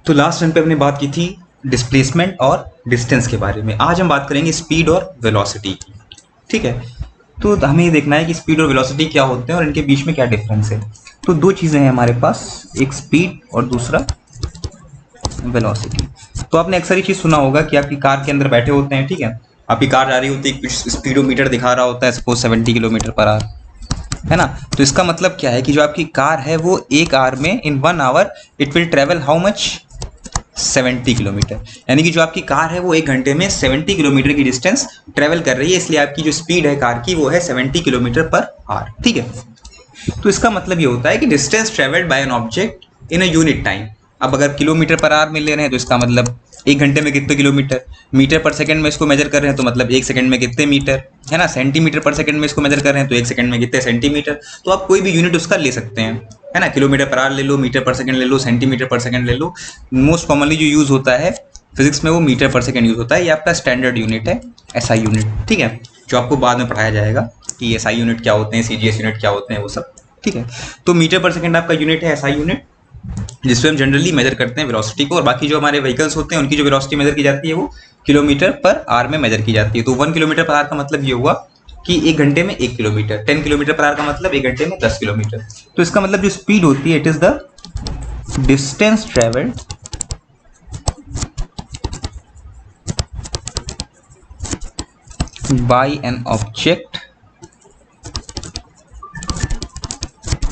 तो last time पे हमने बात की थी डिस्प्लेसमेंट और डिस्टेंस के बारे में। आज हम बात करेंगे स्पीड और वेलोसिटी की। ठीक है, तो हमें ये देखना है कि स्पीड और वेलोसिटी क्या होते हैं और इनके बीच में क्या डिफरेंस है। तो दो चीज़ें हैं हमारे पास, एक स्पीड और दूसरा वेलोसिटी। तो आपने अक्सर ये चीज़ सुना होगा कि आपकी कार के अंदर बैठे होते हैं, ठीक है, आपकी कार जा रही होती है, कुछ स्पीडोमीटर दिखा रहा होता है, सपोज 70 किलोमीटर पर आवर, है ना। तो इसका मतलब क्या है कि जो आपकी कार है वो एक आवर में, इन 1 hour it will travel how much, 70 kilometre. यानी कि जो आपकी कार है वो एक घंटे में 70 किलोमीटर की डिस्टेंस ट्रेवल कर रही है, इसलिए आपकी जो स्पीड है कार की वो है 70 किलोमीटर पर आवर। ठीक है, तो इसका मतलब ये होता है कि distance travelled by an object in a unit time. अब अगर किलोमीटर पर आवर में ले रहे हैं तो इसका मतलब एक घंटे में कितने किलोमीटर, मीटर पर सेकंड में इसको मेजर कर रहे हैं तो मतलब एक सेकंड में कितने मीटर, है ना। सेंटीमीटर पर सेकंड में इसको मेजर कर रहे हैं तो एक सेकंड में कितने सेंटीमीटर। तो आप कोई भी यूनिट उसका ले सकते हैं, है ना। किलोमीटर पर आवर ले लो, मीटर पर सेकंड ले लो, सेंटीमीटर पर सेकंड ले लो। मोस्ट कॉमनली जो यूज होता है फिजिक्स में वो मीटर पर सेकंड यूज होता है। ये आपका स्टैंडर्ड यूनिट है, एसआई यूनिट। ठीक है, जो आपको बाद में पढ़ाया जाएगा कि एसआई यूनिट क्या होते हैं, सीजीएस यूनिट क्या होते हैं, वो सब। ठीक है, तो मीटर पर सेकंड आपका यूनिट है, एसआई यूनिट, जिसपे हम जनरली मेजर करते हैं वेलोसिटी को। और बाकी जो हमारे व्हीकल्स होते हैं उनकी जो वेलोसिटी मेजर की जाती है वो किलोमीटर पर आवर में मेजर की जाती है। तो 1 किलोमीटर पर आवर का मतलब ये हुआ कि एक घंटे में 1 किलोमीटर। 10 किलोमीटर पर आवर का मतलब एक घंटे में 10 किलोमीटर। तो इसका मतलब जो स्पीड होती है it is the distance travelled by an object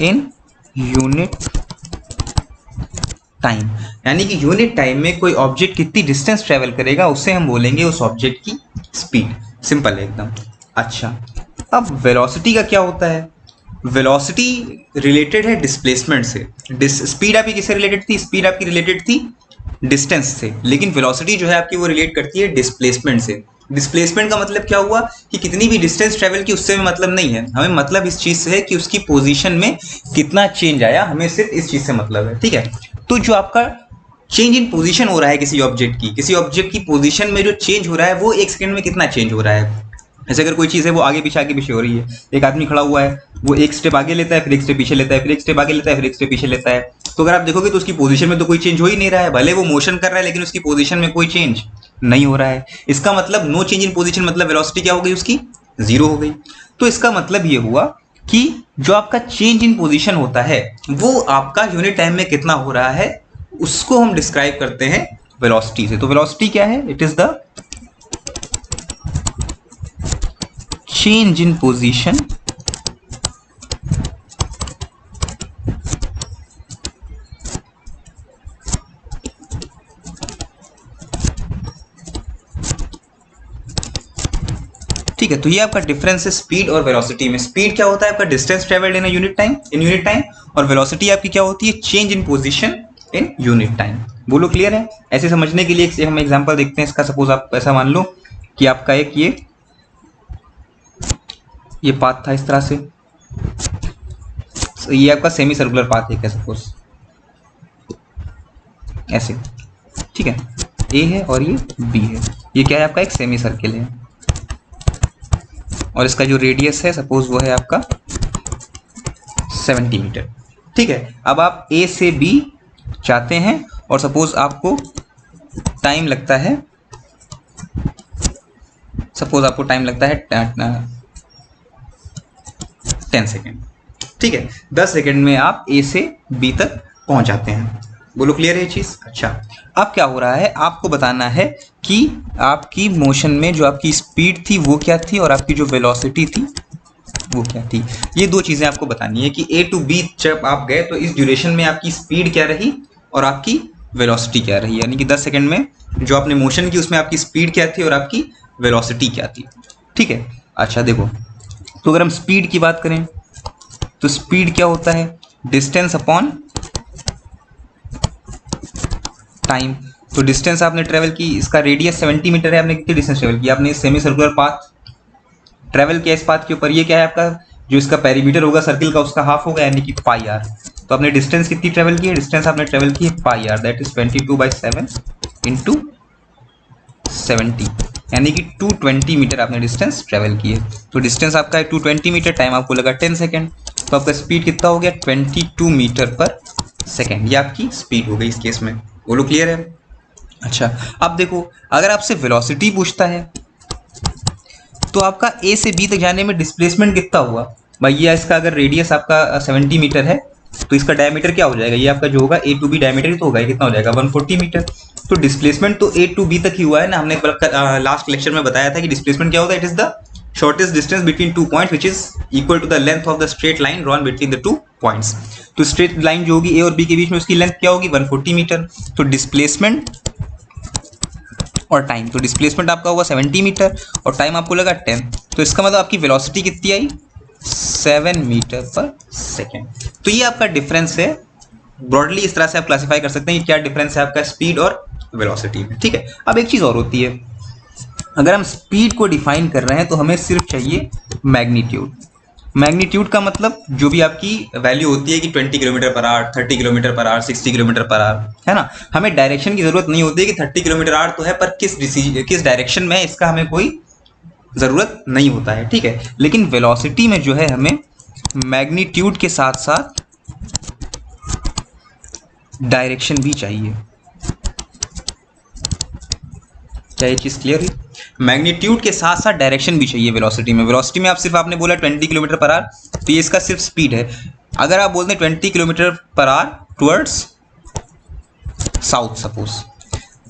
in unit time. यानी कि यूनिट टाइम में कोई ऑब्जेक्ट कितनी डिस्टेंस ट्रेवल करेगा उससे हम बोलेंगे उस ऑब्जेक्ट की स्पीड। सिंपल है एकदम। अच्छा, अब वेलोसिटी का क्या होता है? वेलोसिटी रिलेटेड है डिस्प्लेसमेंट से। स्पीड आपकी किससे रिलेटेड थी? स्पीड आपकी रिलेटेड थी डिस्टेंस से, लेकिन वेलोसिटी जो है आपकी वो रिलेट करती है डिस्प्लेसमेंट से। डिस्प्लेसमेंट का मतलब क्या हुआ कि कितनी भी डिस्टेंस ट्रेवल की, उससे हमें मतलब नहीं है। हमें मतलब इस चीज से है कि उसकी पोजीशन में कितना चेंज आया, हमें सिर्फ इस चीज से मतलब है। ठीक है, तो जो आपका चेंज इन पोजीशन हो रहा है किसी ऑब्जेक्ट की पोजीशन में जो चेंज हो रहा है वो एक सेकंड में कितना चेंज हो रहा है। जैसे अगर कोई चीज़ है वो आगे पीछे हो रही है, एक आदमी खड़ा हुआ है, वो एक स्टेप आगे लेता है, फिर एक स्टेप पीछे लेता है, फिर एक स्टेप आगे लेता है, फिर एक स्टेप पीछे लेता है। तो अगर आप देखोगे तो उसकी पोजीशन में तो कोई चेंज हो ही नहीं रहा है। भले वो मोशन कर रहा है लेकिन उसकी पोजीशन में कोई चेंज नहीं हो रहा है। इसका मतलब नो चेंज इन पोजीशन, मतलब वेलोसिटी क्या हो गई उसकी? जीरो हो गई। तो इसका मतलब ये हुआ कि जो आपका चेंज इन पोजीशन होता है वो आपका यूनिट टाइम में कितना हो रहा है उसको हम डिस्क्राइब करते हैं वेलोसिटी से। तो वेलोसिटी क्या है? It is the change in position ठीक है, तो ये आपका डिफरेंस है स्पीड और वेलोसिटी में। स्पीड क्या होता है आपका? Distance travelled in unit time, और वेलोसिटी आपकी क्या होती है? Change in position in unit time. बोलो क्लियर है? ऐसे समझने के लिए हम एग्जांपल देखते हैं इसका। सपोज आप ऐसा मान लो कि आपका एक ये पाथ था इस तरह से, ये आपका सेमी सर्कुलर पाथ है सपोज ऐसे। ठीक है, ए है और ये बी है। ये क्या है? आपका एक सेमी सर्किल है और इसका जो रेडियस है सपोज वो है आपका 70 मीटर। ठीक है, अब आप ए से बी चाहते हैं और सपोज आपको टाइम लगता है 10 सेकेंड। ठीक है, 10 सेकेंड में आप ए से बी तक पहुंच जाते हैं। बोलो क्लियर है ये चीज? अच्छा, अब क्या हो रहा है आपको बताना है कि आपकी मोशन में जो आपकी स्पीड थी वो क्या थी और आपकी जो वेलोसिटी थी वो क्या थी। ये दो चीजें आपको बतानी है कि ए टू बी जब आप गए तो इस ड्यूरेशन में आपकी स्पीड क्या रही और आपकी वेलोसिटी क्या रही। यानी कि 10 सेकेंड में जो आपने मोशन की उसमें आपकी स्पीड क्या थी और आपकी वेलोसिटी क्या थी। ठीक है, अच्छा देखो, तो अगर हम स्पीड की बात करें तो स्पीड क्या होता है? Distance upon time. तो डिस्टेंस आपने ट्रेवल की, इसका रेडियस 70 मीटर है, आपने कितनी डिस्टेंस ट्रेवल की? आपने सेमी सर्कुलर पाथ ट्रेवल किया इस पाथ के ऊपर। ये क्या है आपका? जो इसका पेरीमीटर होगा सर्किल का उसका हाफ होगा, यानी कि पाई आर। तो आपने डिस्टेंस कितनी ट्रेवल की है? डिस्टेंस आपने ट्रेवल की है पाई आर, दैट इज 22/7 इंटू 70, यानी कि 220 मीटर आपने डिस्टेंस ट्रेवल की है। तो डिस्टेंस आपका है 220 मीटर, टाइम आपको लगा 10 सेकेंड, तो आपका स्पीड कितना हो गया? 22 मीटर पर सेकेंड। ये आपकी स्पीड हो गई इस केस में। बोलो क्लियर है? अच्छा, अब देखो अगर आपसे वेलोसिटी पूछता है तो आपका ए से बी तक जाने में डिस्प्लेसमेंट कितना हुआ भाई। ये इसका अगर रेडियस आपका 70 मीटर है तो इसका डायमीटर क्या हो जाएगा, ये आपका जो होगा ए टू बी डायमीटर ही तो होगा, कितना हो जाएगा 140 मीटर। तो डिस्प्लेसमेंट तो ए टू बी तक ही हुआ है ना, हमने लास्ट लेक्चर में बताया था कि डिस्प्लेसमेंट क्या होता है, it is the shortest distance between two points which is equal to the length of the straight line drawn between the two points. तो स्ट्रेट लाइन जो होगी ए और बी के बीच में उसकी लेंथ क्या होगी 140 मीटर। तो डिस्प्लेसमेंट और टाइम, तो डिस्प्लेसमेंट आपका होगा 70 मीटर और टाइम आपको लगा 10, तो इसका मतलब आपकी वेलोसिटी कितनी आई 7 मीटर पर सेकेंड। तो ये आपका डिफरेंस है, ब्रॉडली इस तरह से आप क्लासिफाई कर सकते हैं कि क्या डिफरेंस है आपका स्पीड और वेलोसिटी में। ठीक है, अब एक चीज़ और होती है, अगर हम स्पीड को डिफाइन कर रहे हैं तो हमें सिर्फ चाहिए मैग्नीट्यूड। मैग्नीट्यूड का मतलब जो भी आपकी वैल्यू होती है कि 20 kilometre per hour, 30 kilometre per hour, 60 kilometre per hour, है ना। हमें डायरेक्शन की जरूरत नहीं होती है कि 30 किलोमीटर आवर तो है पर किस डायरेक्शन में है इसका हमें कोई जरूरत नहीं होता है। ठीक है, लेकिन वेलोसिटी में जो है हमें मैग्नीट्यूड के साथ साथ डायरेक्शन भी चाहिए। क्या ये चीज क्लियर है? मैग्नीट्यूड के साथ साथ डायरेक्शन भी चाहिए वेलोसिटी में। वेलोसिटी में आप सिर्फ आपने बोला 20 किलोमीटर पर आवर, तो ये इसका सिर्फ स्पीड है। अगर आप बोलते हैं 20 kilometre per hour towards south suppose,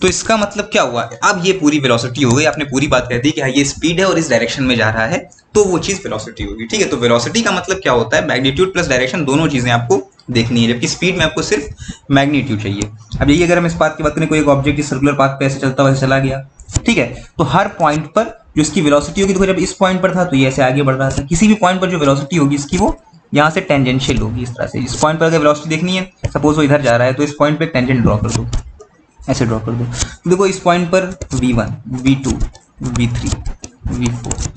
तो इसका मतलब क्या हुआ, अब ये पूरी वेलोसिटी हो गई, आपने पूरी बात कह दी कि हाँ ये स्पीड है और इस डायरेक्शन में जा रहा है, तो वो चीज वेलोसिटी होगी। ठीक है, तो वेलोसिटी का मतलब क्या होता है, मैग्नीट्यूड प्लस डायरेक्शन दोनों चीजें आपको देखनी है, जबकि स्पीड में आपको सिर्फ मैग्नीट्यूड चाहिए। अब यही अगर हम इस बात की बात करें, कोई एक ऑब्जेक्ट इस सर्कुलर पाथ पे ऐसे चलता हुआ चला गया, ठीक है, तो हर पॉइंट पर जो इसकी वेलोसिटी होगी, तो जब इस पॉइंट पर था तो ये ऐसे आगे बढ़ रहा था, किसी भी पॉइंट पर जो वेलोसिटी होगी इसकी वो यहाँ से टेंजेंशियल होगी इस तरह से। इस पॉइंट पर अगर वेलोसिटी देखनी है, सपोज वो इधर जा रहा है, तो इस पॉइंट पे टेंजेंट ड्रॉ कर दो, ऐसे ड्रॉ कर दो। तो देखो इस पॉइंट पर v1, v2, v3, v4,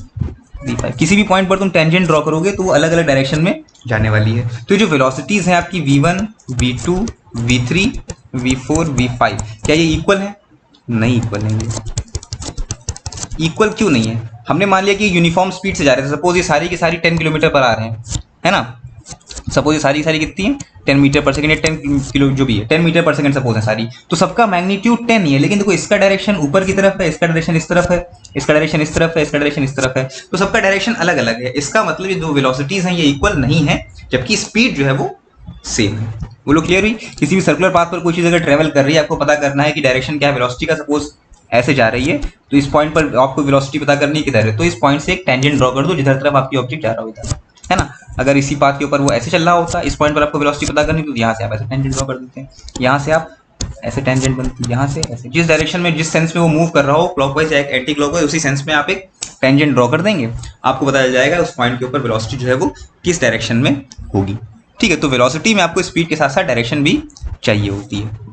v5, किसी भी पॉइंट पर तुम टेंजेंट ड्रॉ करोगे तो वो अलग अलग डायरेक्शन में जाने वाली है। तो जो वेलोसिटीज हैं आपकी v1, v2, v3, v4, v5, क्या ये इक्वल है? नहीं इक्वल नहीं है। इक्वल क्यों नहीं है? हमने मान लिया कि यूनिफॉर्म स्पीड से जा रहे थे, सपोज ये सारी की सारी 10 किलोमीटर पर आ रहे हैं, है ना। सपोज ये सारी की सारी कितनी है 10 मीटर पर सेकंड या 10 किलो जो भी है 10 मीटर पर सेकंड सपोज है सारी, तो सबका मैग्नीट्यूड 10 ही है। लेकिन देखो इसका डायरेक्शन ऊपर की तरफ है, इसका डायरेक्शन इस तरफ है, इसका डायरेक्शन इस तरफ है, इसका डायरेक्शन इस तरफ है, तो सबका डायरेक्शन अलग अलग है। इसका मतलब ये दो वेलोसिटीज हैं ये इक्वल नहीं है, जबकि स्पीड जो है वो सेम है। बोलो क्लियर हुई? किसी भी सर्कुलर पाथ पर कोई चीज अगर ट्रेवल कर रही है, आपको पता करना है कि डायरेक्शन क्या है वेलोसिटी का। सपोज ऐसे जा रही है, तो इस पॉइंट पर आपको वेलोसिटी पता करनी है किधर है, तो इस पॉइंट से एक टेंजेंट ड्रॉ कर दो जिधर तरफ आपकी ऑब्जेक्ट जा रहा होता है ना। अगर इसी पाथ के ऊपर वो ऐसे चल रहा होता, इस पॉइंट पर आपको वेलोसिटी पता करनी, तो यहाँ से आप ऐसे टेंजेंट ड्रॉ कर देते हैं, यहाँ से आप ऐसे टेंजेंट बनती है, यहाँ से ऐसे, जिस डायरेक्शन में जिस सेंस में वो मूव कर रहा हो, क्लॉकवाइज या एंटी क्लॉकवाइज, उसी सेंस में आप एक टेंजेंट ड्रॉ कर देंगे, आपको पता चल जाएगा उस पॉइंट के ऊपर वेलोसिटी जो है वो किस डायरेक्शन में होगी। ठीक है, तो वेलोसिटी में आपको स्पीड के साथ साथ डायरेक्शन भी चाहिए होती है।